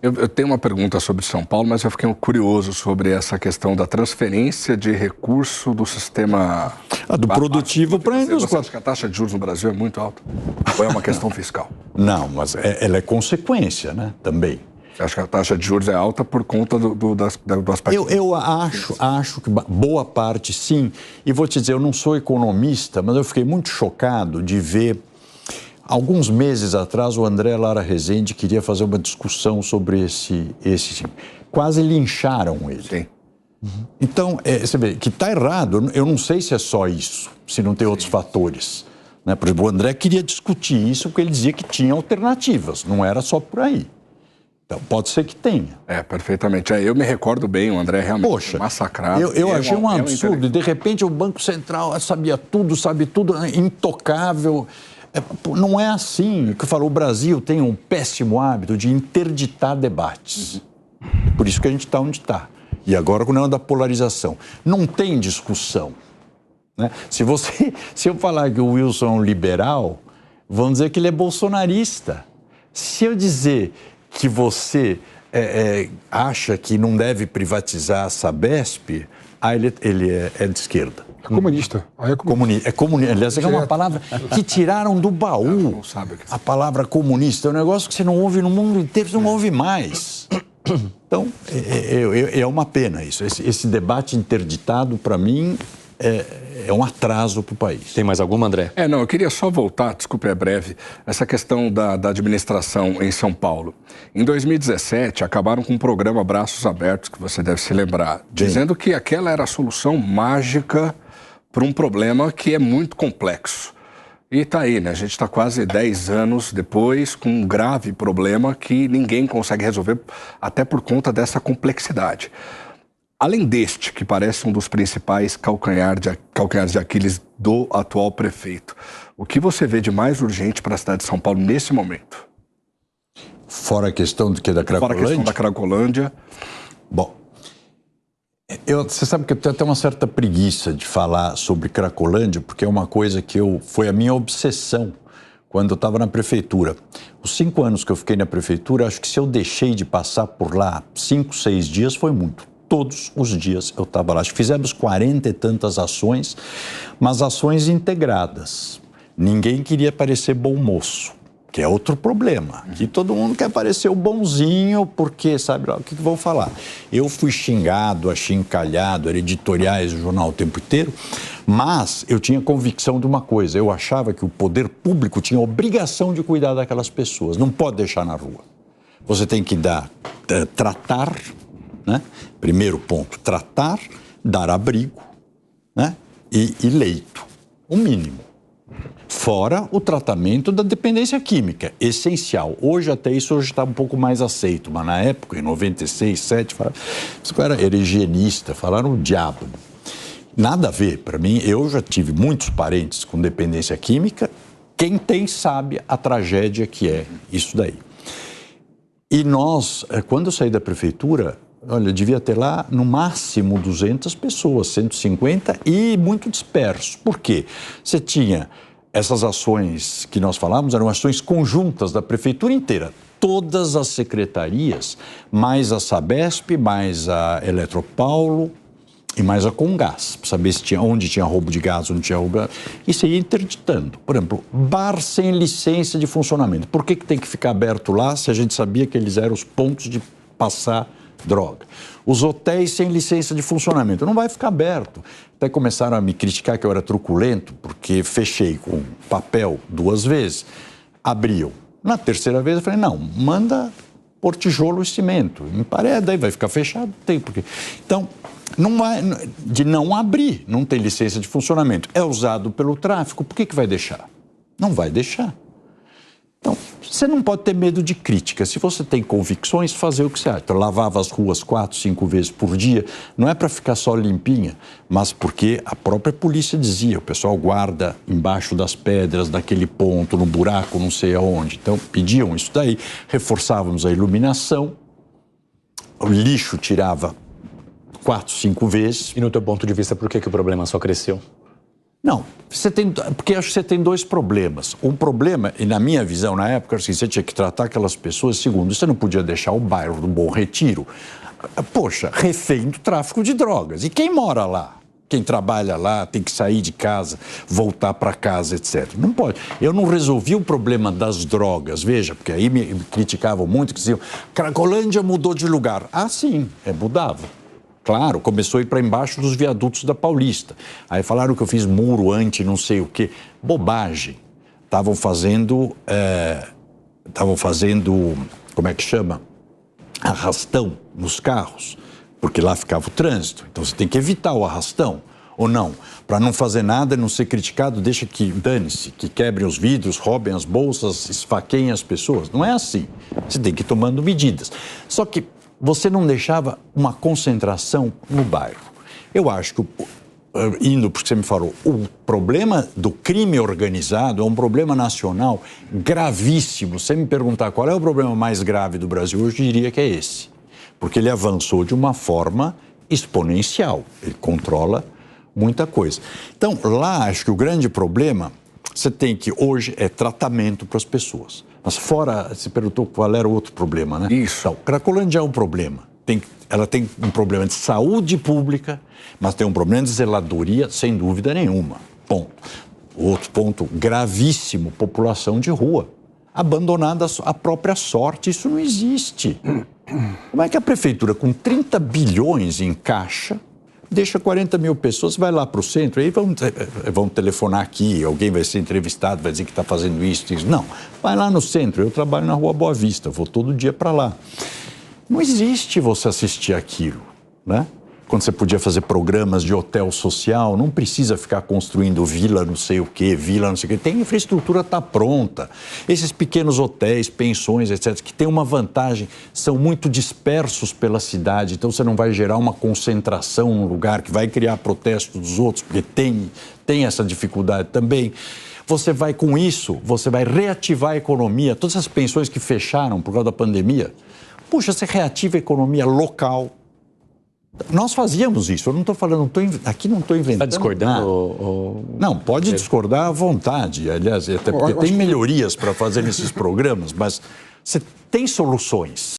Eu tenho uma pergunta sobre São Paulo, mas eu fiquei curioso sobre essa questão da transferência de recurso do sistema... do produtivo para a indústria. Você acha que a taxa de juros no Brasil é muito alta? Ou é uma questão fiscal? Não, mas ela é consequência, né, também. Você acha que a taxa de juros é alta por conta do aspecto... Eu acho que boa parte sim. E vou te dizer, eu não sou economista, mas eu fiquei muito chocado de ver... Alguns meses atrás, o André Lara Rezende queria fazer uma discussão sobre esse quase lincharam ele. Sim. Então, você vê que está errado. Eu não sei se é só isso, se não tem outros fatores. Né? Por exemplo, o André queria discutir isso porque ele dizia que tinha alternativas, não era só por aí. Então, pode ser que tenha. Perfeitamente. Eu me recordo bem, o André realmente massacrado. Eu achei um absurdo. De repente, o Banco Central sabia tudo, sabe tudo, intocável. Não é assim. Que eu falo, o Brasil tem um péssimo hábito de interditar debates. Por isso que a gente está onde está. E agora com o negócio da polarização. Não tem discussão. Né? Se eu falar que o Wilson é um liberal, vão dizer que ele é bolsonarista. Se eu dizer que você acha que não deve privatizar a Sabesp, ele é de esquerda. É comunista. É comunista. Aliás, é uma palavra que tiraram do baú. Não sabe o que a palavra comunista é um negócio que você não ouve no mundo inteiro, você não ouve mais. Então, é uma pena isso. Esse debate interditado, para mim, é um atraso para o país. Tem mais alguma, André? Não, eu queria só voltar, desculpe, é breve, essa questão da administração em São Paulo. Em 2017, acabaram com um programa Braços Abertos, que você deve se lembrar, dizendo que aquela era a solução mágica para um problema que é muito complexo. E está aí, né? A gente está quase 10 anos depois com um grave problema que ninguém consegue resolver, até por conta dessa complexidade. Além deste, que parece um dos principais calcanhares de Aquiles do atual prefeito, o que você vê de mais urgente para a cidade de São Paulo nesse momento? Fora a questão da Cracolândia? Fora a questão da Cracolândia. Bom, você sabe que eu tenho até uma certa preguiça de falar sobre Cracolândia, porque é uma coisa que foi a minha obsessão quando eu estava na prefeitura. Os 5 anos que eu fiquei na prefeitura, acho que se eu deixei de passar por lá 5, 6 dias, foi muito. Todos os dias eu estava lá. Acho que fizemos 40 e tantas ações, mas ações integradas. Ninguém queria parecer bom moço, que é outro problema. Aqui todo mundo quer parecer o bonzinho, porque, sabe lá, o que vão falar? Eu fui xingado, achincalhado, era editoriais do jornal o tempo inteiro, mas eu tinha convicção de uma coisa. Eu achava que o poder público tinha a obrigação de cuidar daquelas pessoas. Não pode deixar na rua. Você tem que tratar... Né? Primeiro ponto, tratar, dar abrigo, né? e leito, o mínimo. Fora o tratamento da dependência química, essencial. Hoje até isso está um pouco mais aceito, mas na época, em 96, 7, era higienista, falaram o diabo. Nada a ver, para mim, eu já tive muitos parentes com dependência química, quem tem sabe a tragédia que é isso daí. E nós, quando eu saí da prefeitura, olha, devia ter lá, no máximo, 200 pessoas, 150 e muito disperso. Por quê? Você tinha essas ações que nós falávamos, eram ações conjuntas da prefeitura inteira. Todas as secretarias, mais a Sabesp, mais a Eletropaulo e mais a Comgás, para saber onde tinha roubo de gás, onde tinha roubo de gás. Isso ia interditando. Por exemplo, bar sem licença de funcionamento. Por que tem que ficar aberto lá se a gente sabia que eles eram os pontos de passar droga? Os hotéis sem licença de funcionamento, não vai ficar aberto. Até começaram a me criticar que eu era truculento, porque fechei com papel 2 vezes, abriam. Na terceira vez eu falei, não, manda pôr tijolo e cimento, empareda, aí vai ficar fechado, tem porquê. Então, de não abrir, não tem licença de funcionamento, é usado pelo tráfico, por que vai deixar? Não vai deixar. Então, você não pode ter medo de crítica. Se você tem convicções, fazer o que você acha. Eu lavava as ruas 4, 5 vezes por dia. Não é para ficar só limpinha, mas porque a própria polícia dizia, o pessoal guarda embaixo das pedras, naquele ponto, no buraco, não sei aonde. Então, pediam isso daí. Reforçávamos a iluminação. O lixo tirava 4, 5 vezes. E no teu ponto de vista, por que o problema só cresceu? Não, porque acho que você tem dois problemas. Um problema, e na minha visão, na época, assim, você tinha que tratar aquelas pessoas. Segundo, você não podia deixar o bairro do Bom Retiro, poxa, refém do tráfico de drogas. E quem mora lá? Quem trabalha lá tem que sair de casa, voltar para casa, etc. Não pode. Eu não resolvi o problema das drogas, veja, porque aí me criticavam muito, que diziam, Cracolândia mudou de lugar. Ah, sim, mudava. Claro, começou a ir para embaixo dos viadutos da Paulista. Aí falaram que eu fiz muro anti não sei o quê. Bobagem. Estavam fazendo, como é que chama? Arrastão nos carros, porque lá ficava o trânsito. Então você tem que evitar o arrastão, ou não? Para não fazer nada, não ser criticado, deixa que dane-se, que quebrem os vidros, roubem as bolsas, esfaqueiem as pessoas. Não é assim. Você tem que ir tomando medidas. Só que você não deixava uma concentração no bairro. Eu acho que, indo porque você me falou, o problema do crime organizado é um problema nacional gravíssimo. Se você me perguntar qual é o problema mais grave do Brasil hoje, eu diria que é esse. Porque ele avançou de uma forma exponencial. Ele controla muita coisa. Então, lá, acho que o grande problema, você tem que, hoje, é tratamento para as pessoas. Mas fora, você perguntou qual era o outro problema, né? Isso. Então, Cracolândia é um problema. Ela tem um problema de saúde pública, mas tem um problema de zeladoria, sem dúvida nenhuma. Ponto. Outro ponto gravíssimo, população de rua. Abandonada à própria sorte, isso não existe. Como é que a prefeitura, com 30 bilhões em caixa, deixa 40 mil pessoas, vai lá para o centro, aí vão telefonar aqui, alguém vai ser entrevistado, vai dizer que está fazendo isso. Não, vai lá no centro, eu trabalho na Rua Boa Vista, vou todo dia para lá. Não existe você assistir aquilo, né? Quando você podia fazer programas de hotel social, não precisa ficar construindo vila não sei o quê, vila não sei o quê. Tem a infraestrutura, está pronta. Esses pequenos hotéis, pensões, etc., que têm uma vantagem, são muito dispersos pela cidade, então você não vai gerar uma concentração num lugar que vai criar protesto dos outros, porque tem essa dificuldade também. Você vai, com isso, você vai reativar a economia. Todas essas pensões que fecharam por causa da pandemia, puxa, você reativa a economia local. Nós fazíamos isso, eu não estou falando, aqui não estou inventando. Está discordando? Não, pode discordar à vontade, aliás, até porque tem melhorias para fazer nesses programas, mas você tem soluções.